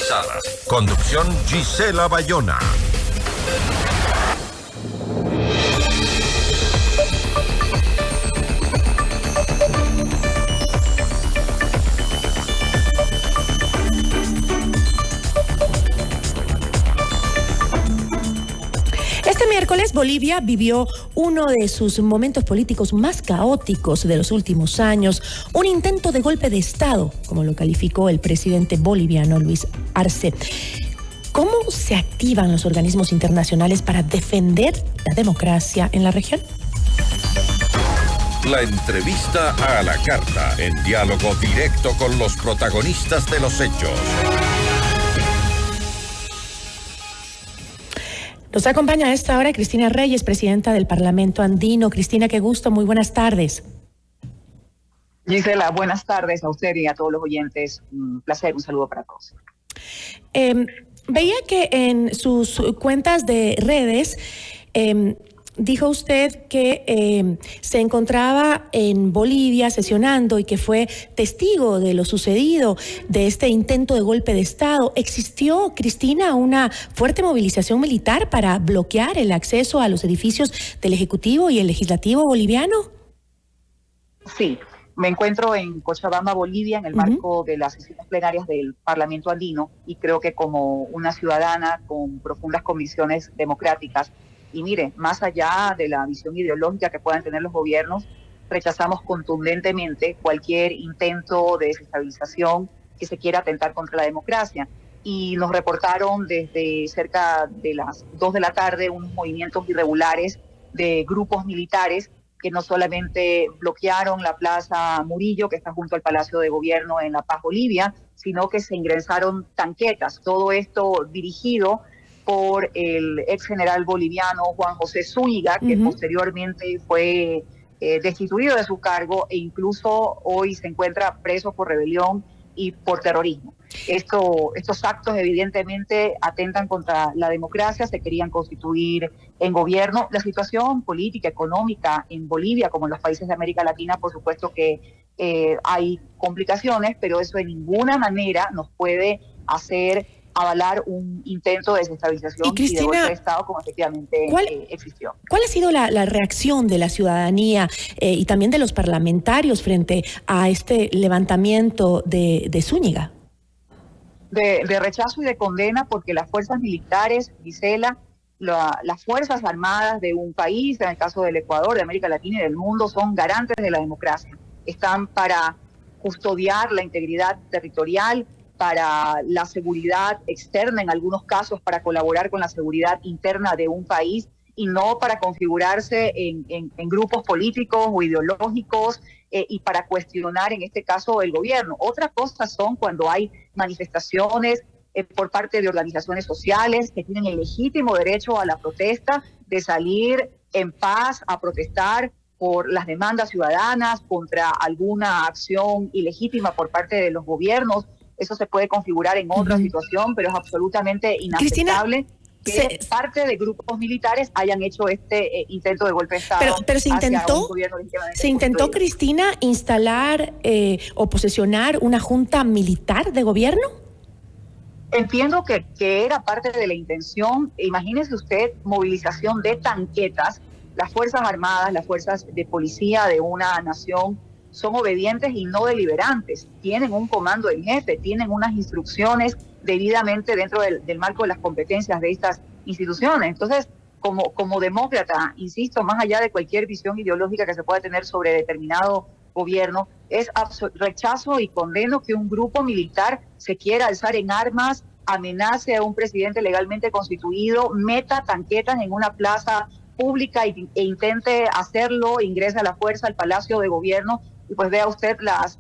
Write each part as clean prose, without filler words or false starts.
actualizadas. Conducción Gisela Bayona. Este miércoles Bolivia vivió uno de sus momentos políticos más caóticos de los últimos años, un intento de golpe de Estado, como lo calificó el presidente boliviano Luis Arce. ¿Cómo se activan los organismos internacionales para defender la democracia en la región? La entrevista a la carta, en diálogo directo con los protagonistas de los hechos. Nos acompaña a esta hora Cristina Reyes, presidenta del Parlamento Andino. Cristina, qué gusto, muy buenas tardes. Gisela, buenas tardes a usted y a todos los oyentes. Un placer, un saludo para todos. Veía que en sus cuentas de redes dijo usted que se encontraba en Bolivia sesionando y que fue testigo de lo sucedido, de este intento de golpe de Estado. ¿Existió, Cristina, una fuerte movilización militar para bloquear el acceso a los edificios del Ejecutivo y el Legislativo boliviano? Sí, me encuentro en Cochabamba, Bolivia, en el marco de las sesiones plenarias del Parlamento Andino, y creo que como una ciudadana con profundas convicciones democráticas, y mire, más allá de la visión ideológica que puedan tener los gobiernos, rechazamos contundentemente cualquier intento de desestabilización que se quiera atentar contra la democracia. Y nos reportaron desde cerca de las 2 de la tarde unos movimientos irregulares de grupos militares que no solamente bloquearon la Plaza Murillo, que está junto al Palacio de Gobierno en La Paz, Bolivia, sino que se ingresaron tanquetas. Todo esto dirigido por el ex general boliviano Juan José Zúñiga, que posteriormente fue destituido de su cargo e incluso hoy se encuentra preso por rebelión y por terrorismo. Estos actos evidentemente atentan contra la democracia, se querían constituir en gobierno. La situación política, económica en Bolivia, como en los países de América Latina, por supuesto que hay complicaciones, pero eso de ninguna manera nos puede hacer avalar un intento de desestabilización y de golpe de Estado como efectivamente existió. ¿Cuál ha sido la reacción de la ciudadanía y también de los parlamentarios frente a este levantamiento de Zúñiga? De rechazo y de condena, porque las fuerzas militares, Gisela, las fuerzas armadas de un país, en el caso del Ecuador, de América Latina y del mundo, son garantes de la democracia. Están para custodiar la integridad territorial, para la seguridad externa, en algunos casos para colaborar con la seguridad interna de un país, y no para configurarse en grupos políticos o ideológicos y para cuestionar, en este caso, el gobierno. Otras cosas son cuando hay manifestaciones por parte de organizaciones sociales que tienen el legítimo derecho a la protesta, de salir en paz a protestar por las demandas ciudadanas contra alguna acción ilegítima por parte de los gobiernos. Eso se puede configurar en otra situación, pero es absolutamente inaceptable que parte de grupos militares hayan hecho este intento de golpe de Estado. Pero se intentó, Cristina, instalar o posesionar una junta militar de gobierno. Entiendo que era parte de la intención. Imagínese usted, movilización de tanquetas. Las Fuerzas Armadas, las fuerzas de policía de una nación son obedientes y no deliberantes, tienen un comando en jefe, tienen unas instrucciones debidamente dentro del marco de las competencias de estas instituciones. Entonces, como demócrata, insisto, más allá de cualquier visión ideológica que se pueda tener sobre determinado gobierno, es rechazo y condeno que un grupo militar se quiera alzar en armas, amenace a un presidente legalmente constituido, meta tanquetas en una plaza pública e intente hacerlo, ingresa a la fuerza al Palacio de Gobierno. Y pues vea usted las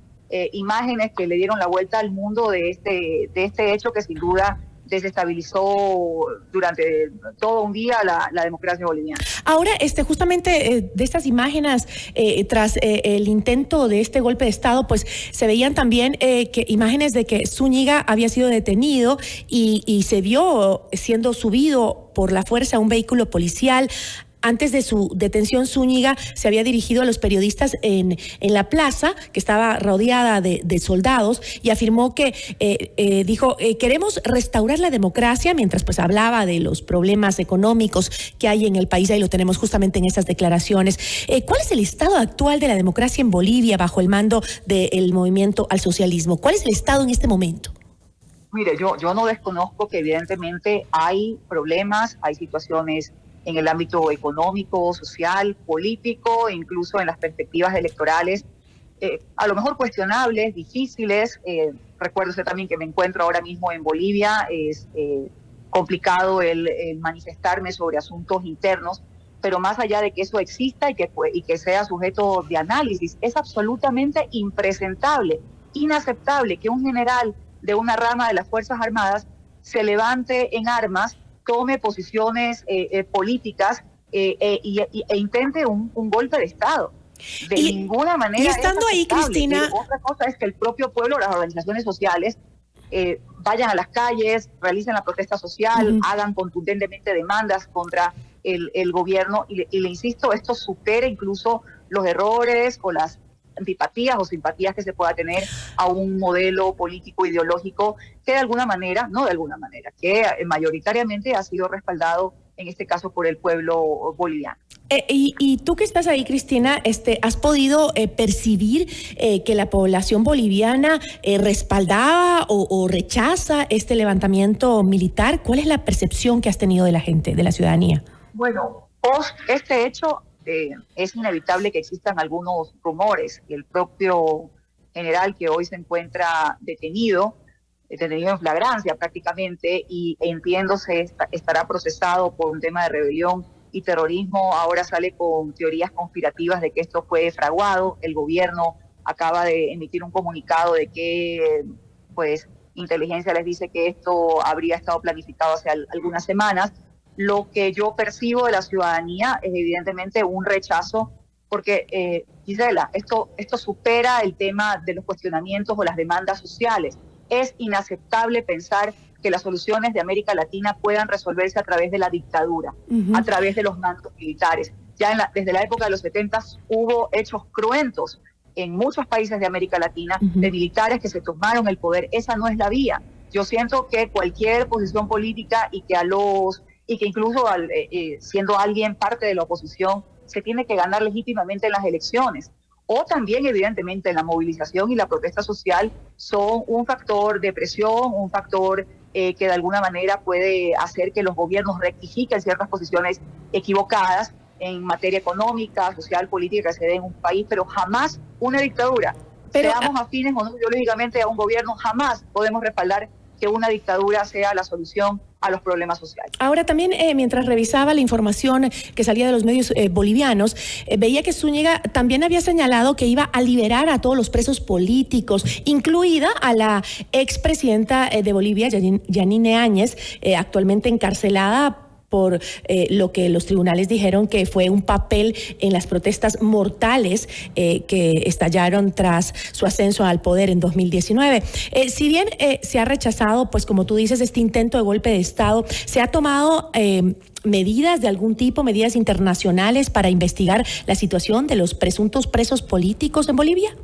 imágenes que le dieron la vuelta al mundo de este hecho que sin duda desestabilizó durante todo un día la democracia boliviana. Ahora, justamente de estas imágenes, tras el intento de este golpe de Estado, pues se veían también imágenes de que Zúñiga había sido detenido y se vio siendo subido por la fuerza a un vehículo policial. antes de su detención, Zúñiga se había dirigido a los periodistas en la plaza, que estaba rodeada de soldados, y afirmó que, dijo, queremos restaurar la democracia, mientras pues hablaba de los problemas económicos que hay en el país. Ahí lo tenemos justamente en estas declaraciones. ¿Cuál es el estado actual de la democracia en Bolivia bajo el mando del movimiento al socialismo? ¿Cuál es el estado en este momento? Mire, yo no desconozco que evidentemente hay problemas, hay situaciones en el ámbito económico, social, político, e incluso en las perspectivas electorales, a lo mejor cuestionables, difíciles. Recuérdese también que me encuentro ahora mismo en Bolivia, es complicado el manifestarme sobre asuntos internos, pero más allá de que eso exista y que sea sujeto de análisis, es absolutamente impresentable, inaceptable que un general de una rama de las Fuerzas Armadas se levante en armas, tome posiciones políticas e intente un golpe de Estado. De ninguna manera. Y estando ahí, Cristina. Otra cosa es que el propio pueblo, las organizaciones sociales, vayan a las calles, realicen la protesta social, hagan contundentemente demandas contra el gobierno. Y le insisto, esto supera incluso los errores o las antipatías o simpatías que se pueda tener a un modelo político ideológico que de alguna manera, no de alguna manera, que mayoritariamente ha sido respaldado en este caso por el pueblo boliviano. Y tú que estás ahí, Cristina, ¿has podido percibir que la población boliviana respaldaba o rechaza este levantamiento militar? ¿Cuál es la percepción que has tenido de la gente, de la ciudadanía? Bueno, post este hecho, es inevitable que existan algunos rumores. El propio general que hoy se encuentra detenido en flagrancia prácticamente, y entiendo estará procesado por un tema de rebelión y terrorismo, ahora sale con teorías conspirativas de que esto fue fraguado. El gobierno acaba de emitir un comunicado de que pues inteligencia les dice que esto habría estado planificado hace algunas semanas. Lo que yo percibo de la ciudadanía es evidentemente un rechazo, porque, Gisela, esto supera el tema de los cuestionamientos o las demandas sociales. Es inaceptable pensar que las soluciones de América Latina puedan resolverse a través de la dictadura, a través de los mandos militares. Ya desde la época de los 70 hubo hechos cruentos en muchos países de América Latina, de militares que se tomaron el poder. Esa no es la vía. Yo siento que cualquier posición política y que incluso siendo alguien parte de la oposición, se tiene que ganar legítimamente en las elecciones. O también, evidentemente, la movilización y la protesta social son un factor de presión, un factor que de alguna manera puede hacer que los gobiernos rectifiquen ciertas posiciones equivocadas en materia económica, social, política que se dé en un país, pero jamás una dictadura. Pero, seamos afines o no ideológicamente a un gobierno, jamás podemos respaldar que una dictadura sea la solución a los problemas sociales. Ahora también, mientras revisaba la información que salía de los medios bolivianos, veía que Zúñiga también había señalado que iba a liberar a todos los presos políticos, incluida a la expresidenta de Bolivia, Yanine Áñez, actualmente encarcelada por lo que los tribunales dijeron que fue un papel en las protestas mortales que estallaron tras su ascenso al poder en 2019. Si bien se ha rechazado, pues como tú dices, este intento de golpe de Estado, ¿se ha tomado medidas de algún tipo, medidas internacionales para investigar la situación de los presuntos presos políticos en Bolivia?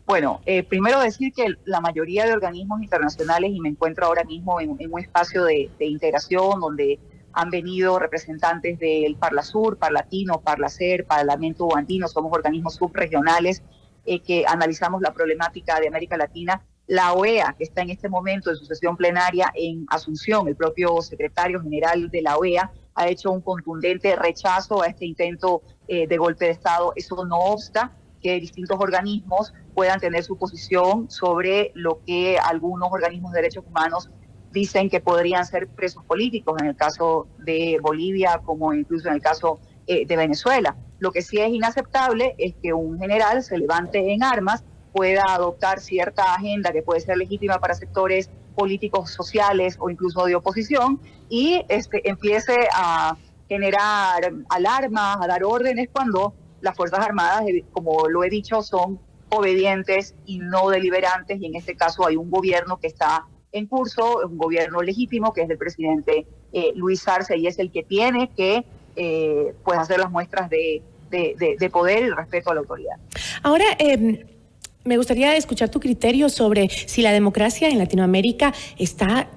Bueno, primero decir que la mayoría de organismos internacionales, y me encuentro ahora mismo en un espacio de integración donde han venido representantes del Parlasur, Parlatino, Parlacer, Parlamento Andino, somos organismos subregionales que analizamos la problemática de América Latina. La OEA, que está en este momento en su sesión plenaria en Asunción, el propio secretario general de la OEA, ha hecho un contundente rechazo a este intento de golpe de Estado. Eso no obsta que distintos organismos puedan tener su posición sobre lo que algunos organismos de derechos humanos dicen que podrían ser presos políticos, en el caso de Bolivia como incluso en el caso de Venezuela. Lo que sí es inaceptable es que un general se levante en armas, pueda adoptar cierta agenda que puede ser legítima para sectores políticos, sociales o incluso de oposición, y empiece a generar alarmas, a dar órdenes cuando las Fuerzas Armadas, como lo he dicho, son obedientes y no deliberantes, y en este caso hay un gobierno que está en curso, un gobierno legítimo que es del presidente Luis Arce, y es el que tiene que pues hacer las muestras de poder y respeto a la autoridad. Ahora, me gustaría escuchar tu criterio sobre si la democracia en Latinoamérica está,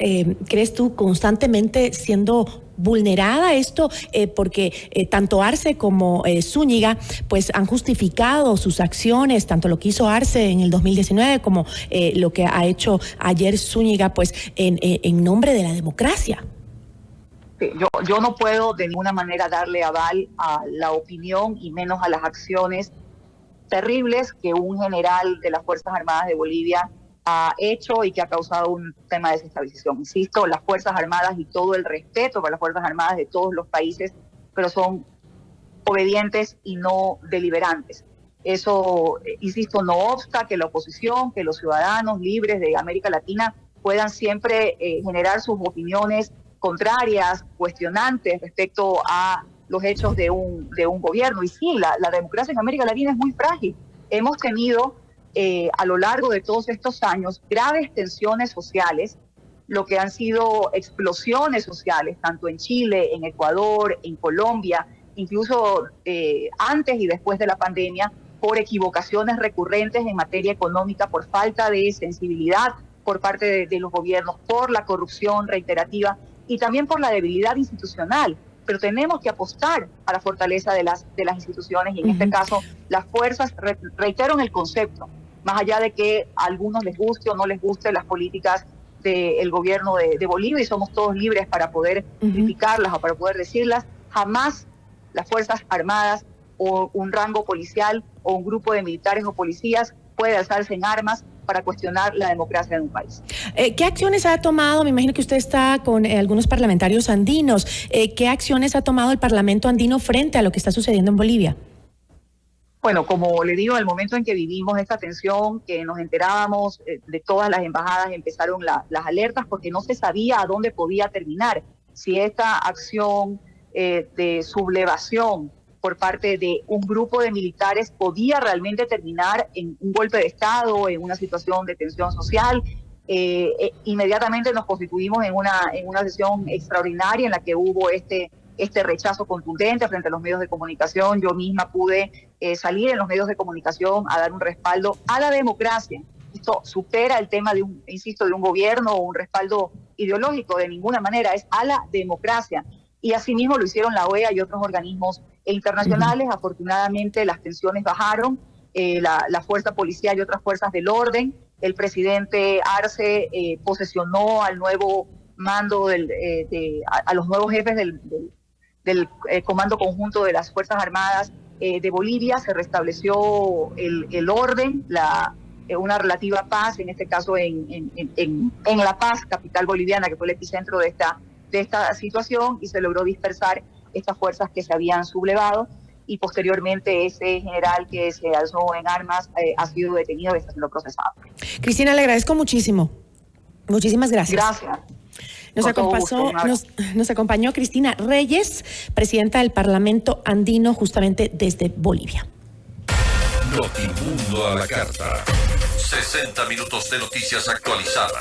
¿crees tú, constantemente siendo vulnerada? Esto porque tanto Arce como Zúñiga pues han justificado sus acciones, tanto lo que hizo Arce en el 2019 como lo que ha hecho ayer Zúñiga, pues en nombre de la democracia. Sí, yo no puedo de ninguna manera darle aval a la opinión y menos a las acciones terribles que un general de las Fuerzas Armadas de Bolivia ha hecho y que ha causado un tema de desestabilización. Insisto, las Fuerzas Armadas y todo el respeto para las Fuerzas Armadas de todos los países, pero son obedientes y no deliberantes. Eso, insisto, no obsta que la oposición, que los ciudadanos libres de América Latina puedan siempre generar sus opiniones contrarias, cuestionantes respecto a los hechos de un gobierno. Y sí, la democracia en América Latina es muy frágil. Hemos tenido a lo largo de todos estos años graves tensiones sociales, lo que han sido explosiones sociales, tanto en Chile, en Ecuador, en Colombia, incluso antes y después de la pandemia, por equivocaciones recurrentes en materia económica, por falta de sensibilidad por parte de los gobiernos, por la corrupción reiterativa y también por la debilidad institucional. Pero tenemos que apostar a la fortaleza de las instituciones y en este caso las fuerzas, reitero en el concepto, más allá de que a algunos les guste o no les guste las políticas del gobierno de Bolivia y somos todos libres para poder criticarlas o para poder decirlas, jamás las Fuerzas Armadas o un rango policial o un grupo de militares o policías puede alzarse en armas para cuestionar la democracia de un país. ¿Qué acciones ha tomado? Me imagino que usted está con algunos parlamentarios andinos. ¿Qué acciones ha tomado el Parlamento andino frente a lo que está sucediendo en Bolivia? Bueno, como le digo, en el momento en que vivimos esta tensión, que nos enterábamos de todas las embajadas, empezaron las alertas porque no se sabía a dónde podía terminar. Si esta acción de sublevación por parte de un grupo de militares podía realmente terminar en un golpe de Estado, en una situación de tensión social. Inmediatamente nos constituimos en una sesión extraordinaria en la que hubo este rechazo contundente frente a los medios de comunicación. Yo misma pude salir en los medios de comunicación a dar un respaldo a la democracia. Esto supera el tema de un gobierno o un respaldo ideológico, de ninguna manera, es a la democracia. Y asimismo lo hicieron la OEA y otros organismos internacionales. Afortunadamente las tensiones bajaron, la fuerza policial y otras fuerzas del orden. El presidente Arce posesionó al nuevo mando, a los nuevos jefes del Comando Conjunto de las Fuerzas Armadas de Bolivia. Se restableció el orden, una relativa paz, en este caso en La Paz, capital boliviana, que fue el epicentro de esta situación, y se logró dispersar estas fuerzas que se habían sublevado, y posteriormente ese general que se alzó en armas ha sido detenido y está siendo procesado. Cristina, le agradezco muchísimo. Muchísimas gracias. Gracias. Nos acompañó Cristina Reyes, presidenta del Parlamento andino, justamente desde Bolivia. Notimundo a la carta. 60 minutos de noticias actualizadas.